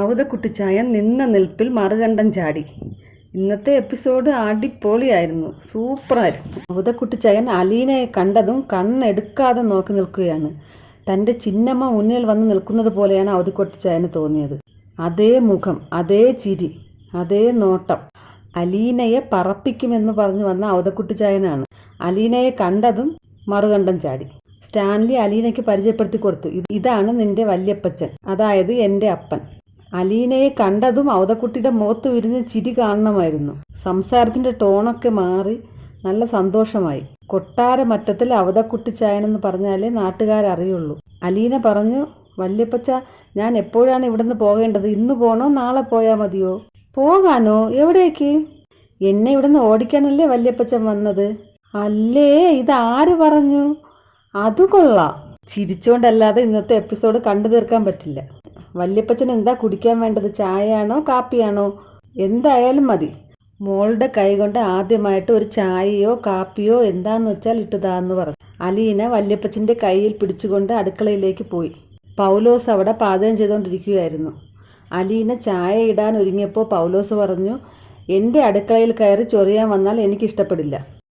ഔതക്കുട്ടിച്ചായൻ നിന്ന നിൽപ്പിൽ മറുകണ്ഠം ചാടി. ഇന്നത്തെ എപ്പിസോഡ് അടിപൊളിയായിരുന്നു, സൂപ്പറായിരുന്നു. ഔതക്കുട്ടിച്ചായൻ അലീനയെ കണ്ടതും കണ്ണെടുക്കാതെ നോക്കി നിൽക്കുകയാണ്. തൻ്റെ ചിന്നമ്മ മുന്നിൽ വന്ന് നിൽക്കുന്നത് പോലെയാണ് ഔതക്കുട്ടിച്ചായന് തോന്നിയത്. അതേ മുഖം, അതേ ചിരി, അതേ നോട്ടം. അലീനയെ പറപ്പിക്കുമെന്ന് പറഞ്ഞു വന്ന ഔതക്കുട്ടിച്ചായനാണ്. അലീനയെ കണ്ടതും മറുകണ്ഠം ചാടി. സ്റ്റാൻലി അലീനയ്ക്ക് പരിചയപ്പെടുത്തി കൊടുത്തു. ഇതാണ് നിന്റെ വല്യപ്പച്ചൻ, അതായത് എൻ്റെ അപ്പൻ. അലീനയെ കണ്ടതും ഔതക്കുട്ടിയുടെ മുഖത്ത് വിരിഞ്ഞ ചിരി കാണണമായിരുന്നു. സംസാരത്തിൻ്റെ ടോണൊക്കെ മാറി നല്ല സന്തോഷമായി. കൊട്ടാരമറ്റത്തിൽ ഔതക്കുട്ടിച്ചായനെന്ന് പറഞ്ഞാലേ നാട്ടുകാരറിയുള്ളൂ. അലീന പറഞ്ഞു, വല്യപ്പച്ച, ഞാൻ എപ്പോഴാണ് ഇവിടുന്ന് പോകേണ്ടത്? ഇന്ന് പോകണോ നാളെ പോയാൽ മതിയോ? പോകാനോ? എവിടേക്ക്? എന്നെ ഇവിടുന്ന് ഓടിക്കാനല്ലേ വല്യപ്പച്ചൻ വന്നത്? അല്ലേ, ഇതാര് പറഞ്ഞു? അത് കൊള്ളാം. ചിരിച്ചോണ്ടല്ലാതെ ഇന്നത്തെ എപ്പിസോഡ് കണ്ടു തീർക്കാൻ പറ്റില്ല. വല്യപ്പച്ചൻ എന്താ കുടിക്കാൻ വേണ്ടത്? ചായയാണോ കാപ്പിയാണോ? എന്തായാലും മതി. മോളുടെ കൈ കൊണ്ട് ആദ്യമായിട്ട് ഒരു ചായയോ കാപ്പിയോ എന്താന്ന് വെച്ചാൽ ഇട്ടുതാന്ന് പറഞ്ഞു. അലീന വല്യപ്പച്ചൻ്റെ കയ്യിൽ പിടിച്ചുകൊണ്ട് അടുക്കളയിലേക്ക് പോയി. പൗലോസ് അവിടെ പാചകം ചെയ്തുകൊണ്ടിരിക്കുകയായിരുന്നു. അലീന ചായ ഇടാൻ ഒരുങ്ങിയപ്പോൾ പൗലോസ് പറഞ്ഞു, എൻ്റെ അടുക്കളയിൽ കയറി ചൊറിയാൻ വന്നാൽ എനിക്കിഷ്ടപ്പെടില്ല.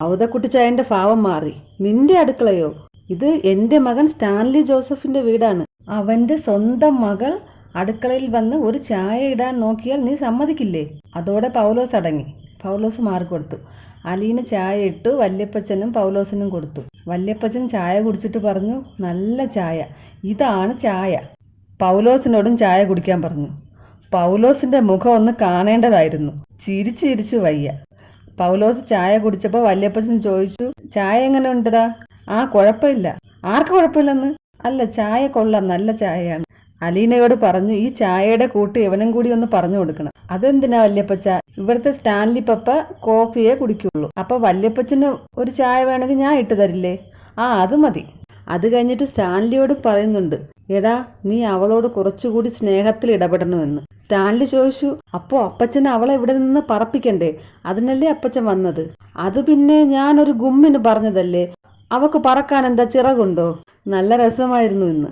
ഔതക്കുട്ടിച്ചായൻ്റെ ഭാവം മാറി. നിന്റെ അടുക്കളയോ? ഇത് എൻ്റെ മകൻ സ്റ്റാൻലി ജോസഫിൻ്റെ വീടാണ്. അവൻ്റെ സ്വന്തം മകൾ അടുക്കളയിൽ വന്ന് ഒരു ചായ ഇടാൻ നോക്കിയാൽ നീ സമ്മതിക്കില്ലേ? അതോടെ പൗലോസ് അടങ്ങി. പൗലോസ് മാറിക്കൊടുത്തു. അലീന ചായ ഇട്ടു. വല്യപ്പച്ചനും പൗലോസിനും കൊടുത്തു. വല്യപ്പച്ചൻ ചായ കുടിച്ചിട്ട് പറഞ്ഞു, നല്ല ചായ, ഇതാണ് ചായ. പൗലോസിനോടും ചായ കുടിക്കാൻ പറഞ്ഞു. പൗലോസിൻ്റെ മുഖം ഒന്ന് കാണേണ്ടതായിരുന്നു. ചിരിച്ചു വയ്യ. പൗലോസ് ചായ കുടിച്ചപ്പോൾ വല്യപ്പച്ചൻ ചോദിച്ചു, ചായ എങ്ങനെ ഉണ്ടടാ? ആ, കുഴപ്പമില്ല. ആർക്ക് കുഴപ്പമില്ലെന്ന്? അല്ല, ചായ കൊള്ളാം, നല്ല ചായയാണ്. അലീനയോട് പറഞ്ഞു, ഈ ചായയുടെ കൂട്ട് ഇവനും കൂടി ഒന്ന് പറഞ്ഞു കൊടുക്കണം. അതെന്തിനാ വല്യപ്പച്ച? ഇവിടുത്തെ സ്റ്റാൻലി പപ്പ കോഫിയെ കുടിക്കുള്ളൂ. അപ്പോൾ വല്യപ്പച്ചന് ഒരു ചായ വേണമെങ്കിൽ ഞാൻ ഇട്ട് തരില്ലേ? ആ, അത് മതി. അത് കഴിഞ്ഞിട്ട് സ്റ്റാൻലിയോട് പറയുന്നുണ്ട്, എടാ, നീ അവളോട് കുറച്ചുകൂടി സ്നേഹത്തിൽ ഇടപെടണമെന്ന്. സ്റ്റാൻലി ചോദിച്ചു, അപ്പോൾ അപ്പച്ചന് അവളെ ഇവിടെ നിന്ന് പറപ്പിക്കണ്ടേ? അതിനല്ലേ അപ്പച്ചൻ വന്നത്? അത് പിന്നെ ഞാനൊരു ഗുമ്മിന് പറഞ്ഞതല്ലേ. അവക്ക് പറക്കാൻ എന്താ ചിറകുണ്ടോ? നല്ല രസമായിരുന്നു ഇന്ന്.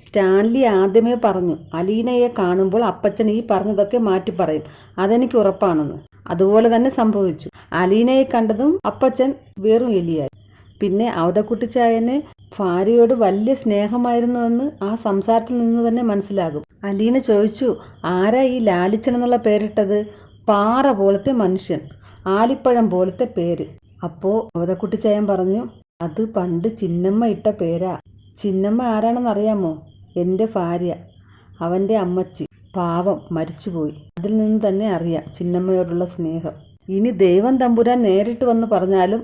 സ്റ്റാൻലി ആദ്യമേ പറഞ്ഞു, അലീനയെ കാണുമ്പോൾ അപ്പച്ചൻ ഈ പറഞ്ഞതൊക്കെ മാറ്റി പറയും, അതെനിക്ക് ഉറപ്പാണെന്ന്. അതുപോലെ തന്നെ സംഭവിച്ചു. അലീനയെ കണ്ടതും അപ്പച്ചൻ വെറും എലിയായി. പിന്നെ ഔതക്കുട്ടിച്ചായന് ഭാര്യയോട് വലിയ സ്നേഹമായിരുന്നുവെന്ന് ആ സംസാരത്തിൽ നിന്ന് തന്നെ മനസ്സിലാകും. അലീന ചോദിച്ചു, ആരാ ഈ ലാലിച്ചൻ എന്നുള്ള പേരിട്ടത്? പാറ പോലത്തെ മനുഷ്യൻ, ആലിപ്പഴം പോലത്തെ പേര്. അപ്പോൾ ഔതക്കുട്ടിച്ചായൻ പറഞ്ഞു, അത് പണ്ട് ചിന്നമ്മ ഇട്ട പേരാ. ചിന്നമ്മ ആരാണെന്നറിയാമോ? എൻ്റെ ഭാര്യ, അവൻ്റെ അമ്മച്ചി. പാവം, മരിച്ചുപോയി. അതിൽ നിന്ന് തന്നെ അറിയാം ചിന്നമ്മയോടുള്ള സ്നേഹം. ഇനി ദൈവം തമ്പുരാൻ നേരിട്ട് വന്ന് പറഞ്ഞാലും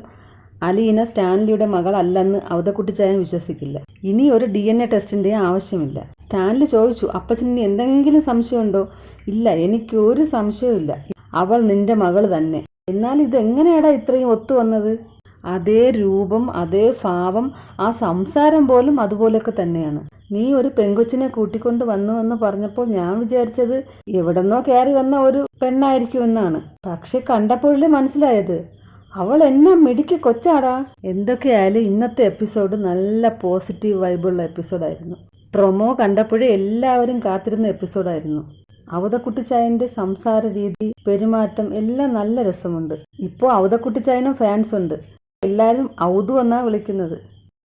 അലീന സ്റ്റാൻലിയുടെ മകൾ അല്ലെന്ന് ഔതക്കുട്ടിച്ചായൻ വിശ്വസിക്കില്ല. ഇനി ഒരു DNA ടെസ്റ്റിൻ്റെ ആവശ്യമില്ല. സ്റ്റാൻലി ചോദിച്ചു, അപ്പച്ചന് എന്തെങ്കിലും സംശയമുണ്ടോ? ഇല്ല, എനിക്കൊരു സംശയമില്ല. അവൾ നിന്റെ മകൾ തന്നെ. എന്നാൽ ഇതെങ്ങനെയാടാ ഇത്രയും ഒത്തു വന്നത്? അതേ രൂപം, അതേ ഭാവം, ആ സംസാരം പോലും അതുപോലെയൊക്കെ തന്നെയാണ്. നീ ഒരു പെങ്കൊച്ചിനെ കൂട്ടിക്കൊണ്ട് വന്നു എന്ന് പറഞ്ഞപ്പോൾ ഞാൻ വിചാരിച്ചത് എവിടെന്നോ കയറി വന്ന ഒരു പെണ്ണായിരിക്കുമെന്നാണ്. പക്ഷെ കണ്ടപ്പോഴല്ലേ മനസ്സിലായത് അവൾ എന്നാ മിടുക്കി കൊച്ചാടാ. എന്തൊക്കെയായാലും ഇന്നത്തെ എപ്പിസോഡ് നല്ല പോസിറ്റീവ് വൈബുള്ള എപ്പിസോഡായിരുന്നു. പ്രൊമോ കണ്ടപ്പോഴേ എല്ലാവരും കാത്തിരുന്ന എപ്പിസോഡായിരുന്നു. ഔതക്കുട്ടിച്ചായൻ്റെ സംസാര രീതി, പെരുമാറ്റം എല്ലാം നല്ല രസമുണ്ട്. ഇപ്പോൾ ഔതക്കുട്ടിച്ചായനും ഫാൻസ് ഉണ്ട്. എല്ലാവരും ഔതു എന്നാണ് വിളിക്കുന്നത്.